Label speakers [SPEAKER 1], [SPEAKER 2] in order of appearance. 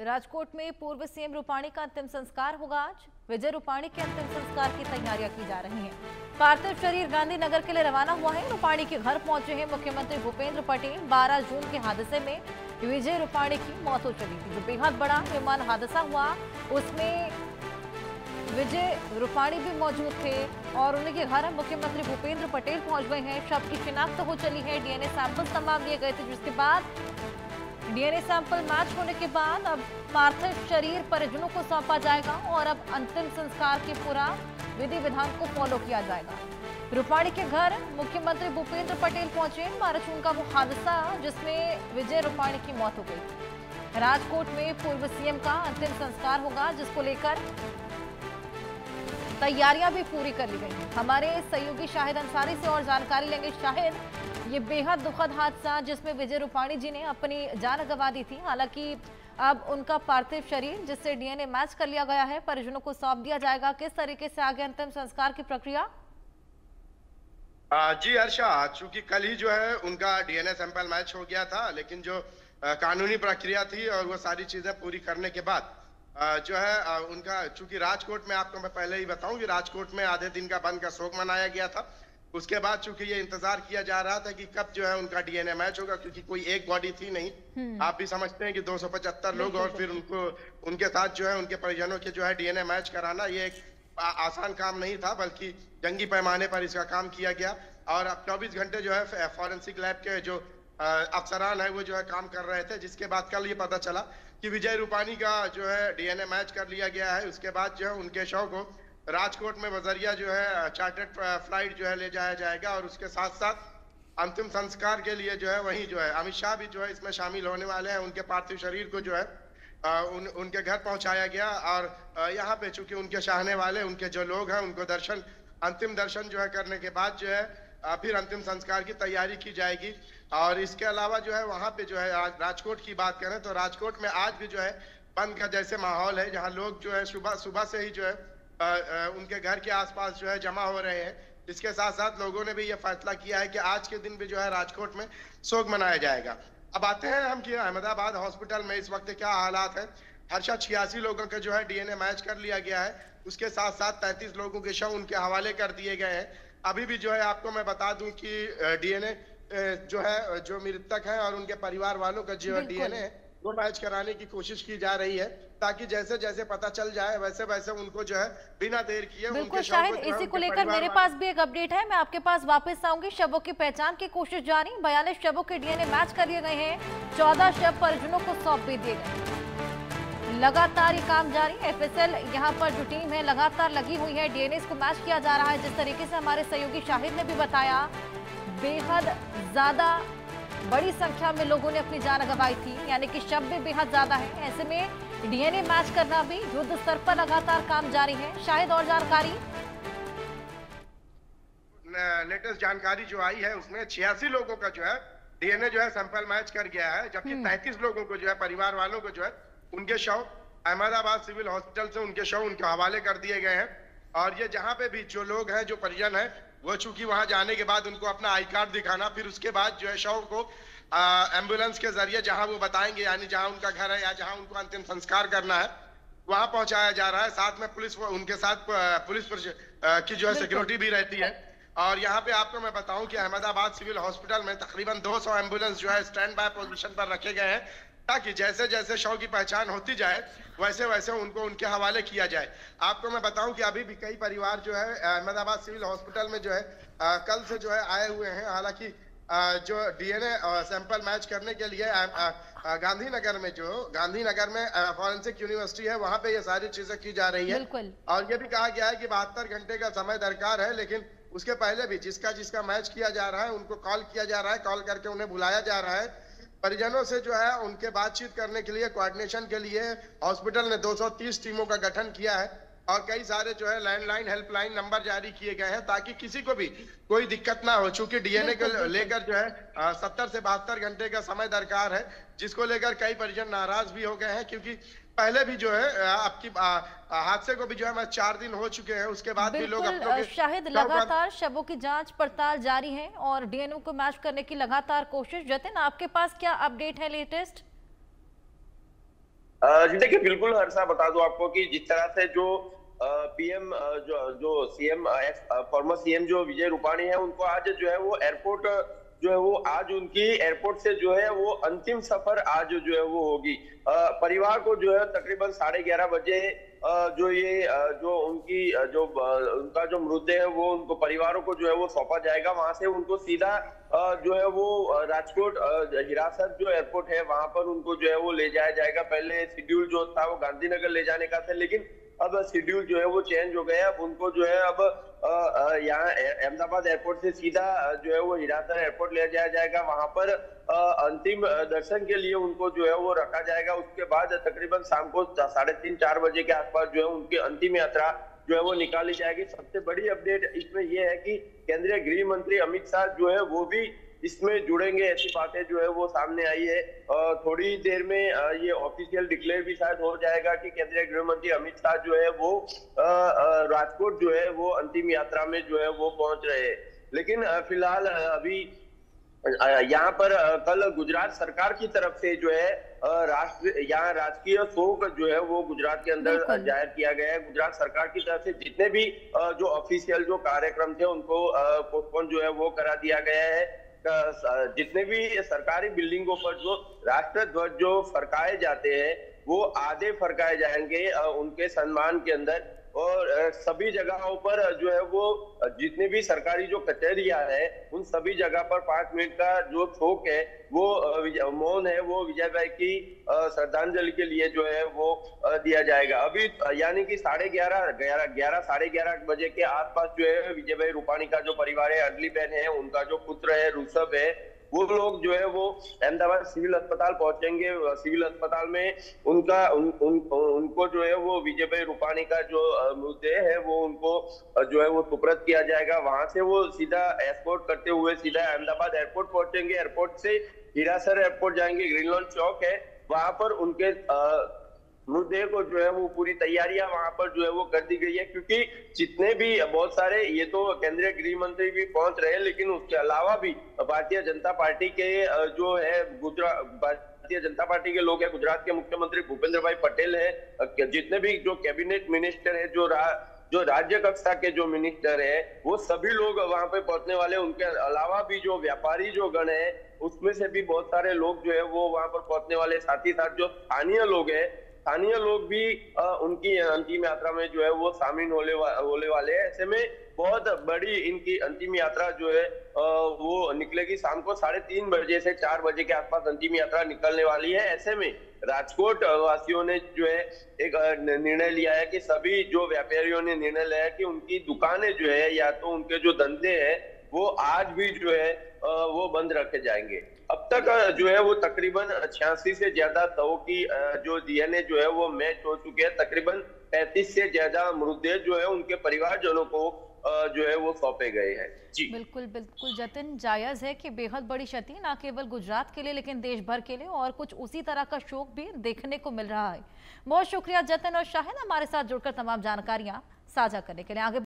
[SPEAKER 1] तो राजकोट में पूर्व सीएम रूपाणी का अंतिम संस्कार होगा आज। विजय रूपाणी के अंतिम संस्कार की तैयारियां की जा रही हैं। पार्थिव शरीर गांधीनगर के लिए रवाना हुआ है। रूपाणी के घर पहुंचे हैं मुख्यमंत्री भूपेंद्र पटेल। 12 जून के हादसे में विजय रूपाणी की मौत हो चली थी। जो बेहद बड़ा विमान हादसा हुआ उसमें विजय रूपाणी भी मौजूद थे और उनके घर मुख्यमंत्री भूपेंद्र पटेल पहुंच गए हैं। शव की शिनाख्त हो चली है। डीएनए सैंपल तमाम लिए गए थे, जिसके बाद डीएनए सैंपल मैच होने के बाद अब पार्थिव शरीर परिजनों को सौंपा जाएगा और अब अंतिम संस्कार के पूरा विधि विधान को फॉलो किया जाएगा। रूपाणी के घर मुख्यमंत्री भूपेंद्र पटेल पहुंचे। 12 जून का वो हादसा जिसमें विजय रूपाणी की मौत हो गई। राजकोट में पूर्व सीएम का अंतिम संस्कार होगा, जिसको लेकर तैयारियां भी पूरी कर ली गई हैं। हमारे सहयोगी शाहिद अंसारी से और जानकारी लेंगे। शाहिद, ये बेहद दुखद हादसा जिसमें विजय रूपाणी जी ने अपनी जान गंवा दी थी, हालांकि अब उनका पार्थिव शरीर जिससे डीएनए मैच कर लिया गया है परिजनों को सौंप दिया जाएगा। किस तरीके से आगे अंतिम संस्कार की प्रक्रिया?
[SPEAKER 2] जी हर्षा, चूंकि कल ही जो है उनका डीएनए सैंपल मैच हो गया था, लेकिन जो कानूनी प्रक्रिया थी और वो सारी चीजें पूरी करने के बाद जो है उनका, चूंकि राजकोट में, आपको मैं पहले ही बताऊं कि राजकोट में आधे दिन का बंद का शोक मनाया गया था। उसके बाद चूंकि ये इंतजार किया जा रहा था कि कब जो है उनका डीएनए मैच होगा, क्योंकि कोई एक बॉडी थी नहीं। आप भी समझते हैं कि 275 लोग और फिर उनके साथ जो है उनके परिजनों के जो है डीएनए मैच कराना, ये एक आसान काम नहीं था, बल्कि जंगी पैमाने पर इसका काम किया गया। और अब 24 घंटे जो है फॉरेंसिक लैब के जो अफसरान है वो जो है काम कर रहे थे, जिसके बाद कल ये पता चला कि विजय रूपाणी का जो है डीएनए मैच कर लिया गया है। उसके बाद जो है उनके शव को राजकोट में बजरिया जो है चार्टर्ड फ्लाइट जो है ले जाया जाएगा और उसके साथ साथ अंतिम संस्कार के लिए जो है वहीं जो है अमित शाह भी जो है इसमें शामिल होने वाले हैं। उनके पार्थिव शरीर को जो है उनके घर पहुंचाया गया और यहाँ पे चूंकि उनके चाहने वाले, उनके जो लोग हैं, उनको अंतिम दर्शन जो है करने के बाद जो है फिर अंतिम संस्कार की तैयारी की जाएगी। और इसके अलावा जो है वहाँ पे जो है राजकोट की बात करें तो राजकोट में आज भी जो है बंद का जैसे माहौल है, जहाँ लोग जो है सुबह से ही जो है उनके घर के आसपास जो है जमा हो रहे हैं। इसके साथ साथ लोगों ने भी ये फैसला किया है कि आज के दिन भी जो है राजकोट में शोक मनाया जाएगा। अब आते हैं हम कि अहमदाबाद हॉस्पिटल में इस वक्त क्या हालात है। हर्षा, 86 लोगों के जो है डीएनए मैच कर लिया गया है। उसके साथ साथ 33 लोगों के शव उनके हवाले कर दिए गए हैं। अभी भी जो है आपको मैं बता दूं कि डीएनए जो है, जो मृतक है और उनके परिवार वालों का जो डीएनए है वो मैच कराने की कोशिश की जा रही है, ताकि जैसे जैसे पता चल जाए वैसे वैसे उनको जो है बिना देर किए
[SPEAKER 1] बिल्कुल। शायद इसी को लेकर मेरे पास भी एक अपडेट है, मैं आपके पास वापस आऊंगी। शवों की पहचान की कोशिश जारी। 42 शवों के डीएनए मैच कर लिए गए हैं। 14 शव परिजनों को सौंप भी दिए गए। लगातार ये काम जारी। एफएसएल यहाँ पर जो टीम है लगातार लगी हुई है। डीएनए को मैच किया जा रहा है। जिस तरीके से हमारे सहयोगी शाहिद ने भी बताया, बेहद ज्यादा बड़ी संख्या में लोगों ने अपनी जान गंवाई थी, यानी कि शव भी बेहद ज्यादा है। ऐसे में डीएनए मैच करना भी युद्ध स्तर पर लगातार काम जारी है। शायद और जानकारी,
[SPEAKER 2] लेटेस्ट जानकारी जो आई है उसमें 86 लोगों का जो है डीएनए जो है सैंपल मैच कर गया है, जबकि 33 लोगों को जो है परिवार वालों को जो है उनके शव अहमदाबाद सिविल हॉस्पिटल से उनके शव उनके हवाले कर दिए गए हैं। और ये जहाँ पे भी जो लोग हैं, जो परिजन है, वो चूंकि वहां जाने के बाद उनको अपना आई कार्ड दिखाना, फिर उसके बाद जो है शव को एम्बुलेंस के जरिए जहां वो बताएंगे, यानी जहां उनका घर है या जहां उनको अंतिम संस्कार करना है, वहां पहुंचाया जा रहा है। साथ में पुलिस, उनके साथ पुलिस की जो है सिक्योरिटी भी रहती है। और यहाँ पे आपको मैं बताऊं कि अहमदाबाद सिविल हॉस्पिटल में तकरीबन 200 एम्बुलेंस जो है स्टैंड बाय पोजीशन पर रखे गए हैं, ताकि जैसे जैसे शव की पहचान होती जाए वैसे वैसे उनको उनके हवाले किया जाए। आपको मैं बताऊं कि अभी भी कई परिवार जो है अहमदाबाद सिविल हॉस्पिटल में जो है कल से जो है आए हुए हैं। हालांकि जो डीएनए सैंपल मैच करने के लिए गांधीनगर में फॉरेंसिक यूनिवर्सिटी है, वहां पे ये सारी चीजें की जा रही है। और ये भी कहा गया है कि 72 घंटे का समय दरकार है, लेकिन उसके पहले भी जिसका मैच किया जा रहा है उनको कॉल किया जा रहा है, कॉल करके उन्हें बुलाया जा रहा है। परिजनों से जो है उनके बातचीत करने के लिए, कोऑर्डिनेशन के लिए हॉस्पिटल ने 230 टीमों का गठन किया है और कई सारे जो है लैंडलाइन, हेल्पलाइन नंबर जारी किए गए हैं, ताकि किसी को भी कोई दिक्कत ना हो। चूंकि डीएनए को लेकर जो है 70 से 72 घंटे का समय दरकार है, जिसको लेकर कई परिजन नाराज भी हो गए हैं, क्योंकि पहले भी जो है आपकी हादसे को भी जो है 4 दिन हो चुके हैं, उसके बाद भी लोग
[SPEAKER 1] शाहिद लगातार शवों की जांच पड़ताल जारी है और डीएनए को मैच करने की लगातार कोशिश। जतिन, आपके पास क्या अपडेट है लेटेस्ट?
[SPEAKER 3] जी देखिए, बिल्कुल हर्षा, बता दूं आपको कि जिस तरह से जो पीएम जो सीएम फॉर्मर सीएम जो विजय रूपाणी है, उनको आज जो है वो एयरपोर्ट जो है वो आज उनकी एयरपोर्ट से जो है वो अंतिम सफर आज जो है वो होगी। परिवार को जो है तकरीबन 11:30 बजे जो ये जो उनकी उनका जो मृतदेह है वो उनको परिवारों को जो है वो सौंपा जाएगा। वहां से उनको सीधा जो है वो राजकोट हिरासत जो एयरपोर्ट है वहां पर उनको जो है वो ले जाया जाएगा। पहले शेड्यूल जो था वो गांधीनगर ले जाने का था, लेकिन अब शेड्यूल जो है वो चेंज हो गया। अब उनको जो है अब यहाँ अहमदाबाद एयरपोर्ट से सीधा जो है वो हिरासत एयरपोर्ट ले जाया जाएगा। वहां पर अंतिम दर्शन के लिए उनको जो है वो रखा जाएगा। उसके बाद तकरीबन शाम को 3:30-4 बजे के आसपास जो है उनकी अंतिम यात्रा जो है वो निकाली जाएगी। सबसे बड़ी अपडेट इसमें यह है कि केंद्रीय गृह मंत्री अमित शाह जो है वो भी इसमें जुड़ेंगे, ऐसी बातें जो है वो सामने आई है। थोड़ी देर में ये ऑफिशियल डिक्लेयर भी शायद हो जाएगा कि केंद्रीय गृह मंत्री अमित शाह जो है वो राजकोट जो है वो अंतिम यात्रा में जो है वो पहुंच रहे हैं। लेकिन फिलहाल अभी यहाँ पर कल गुजरात सरकार की तरफ से जो है यहाँ राजकीय शोक जो है वो गुजरात के अंदर जाहिर किया गया है। गुजरात सरकार की तरफ से जितने भी जो ऑफिशियल जो कार्यक्रम थे उनको पोस्टपोन जो है वो करा दिया गया है। जितने भी सरकारी बिल्डिंगों पर जो राष्ट्र ध्वज जो फरकाए जाते हैं वो आधे फरकाए जाएंगे उनके सम्मान के अंदर। और सभी जगहों पर जो है वो जितने भी सरकारी जो कचहरियां है उन सभी जगह पर 5 मिनट का जो शोक है वो मौन है वो विजय भाई की श्रद्धांजलि के लिए जो है वो दिया जाएगा। अभी यानी कि 11:30 बजे के आसपास जो है विजय भाई रूपाणी का जो परिवार है, अडली बहन है, उनका जो पुत्र है ऋषभ है, वो लोग जो है वो अहमदाबाद सिविल अस्पताल पहुंचेंगे। सिविल अस्पताल में उनको जो है वो विजय भाई रूपाणी का जो मृतदेह है वो उनको जो है वो सुपुर्द किया जाएगा। वहां से वो सीधा एस्कॉर्ट करते हुए सीधा अहमदाबाद एयरपोर्ट पहुंचेंगे। एयरपोर्ट से हिरासर एयरपोर्ट जाएंगे, ग्रीन लॉन चौक है, वहां पर उनके मृतदेह को जो है वो पूरी तैयारियां वहां पर जो है वो कर दी गई है। क्योंकि जितने भी बहुत सारे, ये तो केंद्रीय गृह मंत्री भी पहुंच रहे हैं, लेकिन उसके अलावा भी भारतीय जनता पार्टी के जो है भारतीय जनता पार्टी के लोग हैं, गुजरात के मुख्यमंत्री भूपेंद्र भाई पटेल है, जितने भी जो कैबिनेट मिनिस्टर है, जो राज्य कक्षा के जो मिनिस्टर है, वो सभी लोग वहां पे पहुंचने वाले। उनके अलावा भी जो व्यापारी जो गण है उसमें से भी बहुत सारे लोग जो है वो वहां पर पहुंचने वाले। साथ ही साथ जो स्थानीय लोग हैं, स्थानीय लोग भी उनकी अंतिम यात्रा में जो है वो शामिल होने वाले हैं। ऐसे में बहुत बड़ी इनकी अंतिम यात्रा जो है वो निकलेगी। शाम को 3:30 बजे से 4 बजे के आसपास अंतिम यात्रा निकलने वाली है। ऐसे में राजकोट वासियों ने जो है एक निर्णय लिया है कि सभी जो व्यापारियों ने निर्णय लिया है कि उनकी दुकानें जो है या तो उनके जो धंधे हैं वो आज भी जो है वो बंद रखे जाएंगे। अब तक जो है वो तकरीबन 86 से ज्यादा शवों की जो डीएनए जो है वो मैच हो चुके हैं। तकरीबन 35 से ज्यादा मृतदेह जो है उनके परिवारजनों को जो है वो सौंपे गए हैं। जी
[SPEAKER 1] बिल्कुल बिल्कुल जतिन, जायज है कि बेहद बड़ी क्षति ना केवल गुजरात के लिए लेकिन देश भर के लिए, और कुछ उसी तरह का शोक भी देखने को मिल रहा है। बहुत शुक्रिया जतिन और शाहिद हमारे साथ जुड़कर तमाम जानकारियां साझा करने के लिए। आगे